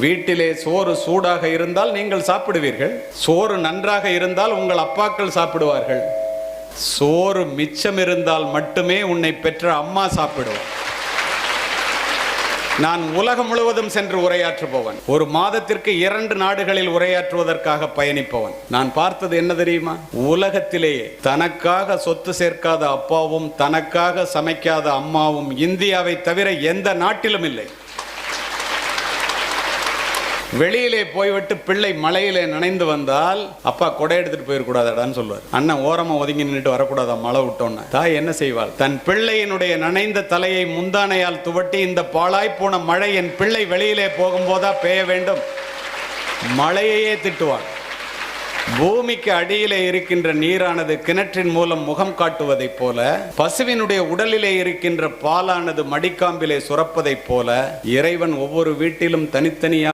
வீட்டிலே சோறு சூடாக இருந்தால் நீங்கள் சாப்பிடுவீர்கள், சோறு நன்றாக இருந்தால் உங்கள் அப்பாக்கள் சாப்பிடுவார்கள், சோறு மிச்சம் இருந்தால் மட்டுமே உன்னை பெற்ற அம்மா சாப்பிடுவார். நான் உலகம் முழுவதும் சென்று உரையாற்றுபவன். ஒரு மாதத்திற்கு 2 நாடுகளில் உரையாற்றுவதற்காக பயணிப்பவன். நான் பார்த்தது என்ன தெரியுமா? உலகத்திலேயே தனக்காக சொத்து சேர்க்காத அப்பாவும் தனக்காக சமைக்காத அம்மாவும் இந்தியாவை தவிர எந்த நாட்டிலும் இல்லை. வெளியிலே போய்விட்டு பிள்ளை மழையிலே நனைந்து வந்தால் அப்பா கொடை எடுத்துட்டு போயிடக்கூடாதான்னு சொல்லுவார். அண்ணன் ஓரமா ஒதுங்கி நின்றுட்டு வரக்கூடாதா மழை விட்டோன்னு. தாய் என்ன செய்வாள்? தன் பிள்ளையினுடைய நனைந்த தலையை முந்தானையால் துவட்டி, இந்த பாழாய் போன மழை என் பிள்ளை வெளியிலே போகும்போதா பெய்ய வேண்டும், மழையையே திட்டுவாள். பூமிக்கு அடியிலே இருக்கின்ற நீரானது கிணற்றின் மூலம் முகம் காட்டுவதைப் போல, பசுவினுடைய உடலிலே இருக்கின்ற பாலானது மடிக்காம்பிலே சுரப்பதைப் போல, இறைவன் ஒவ்வொரு வீட்டிலும் தனித்தனியாக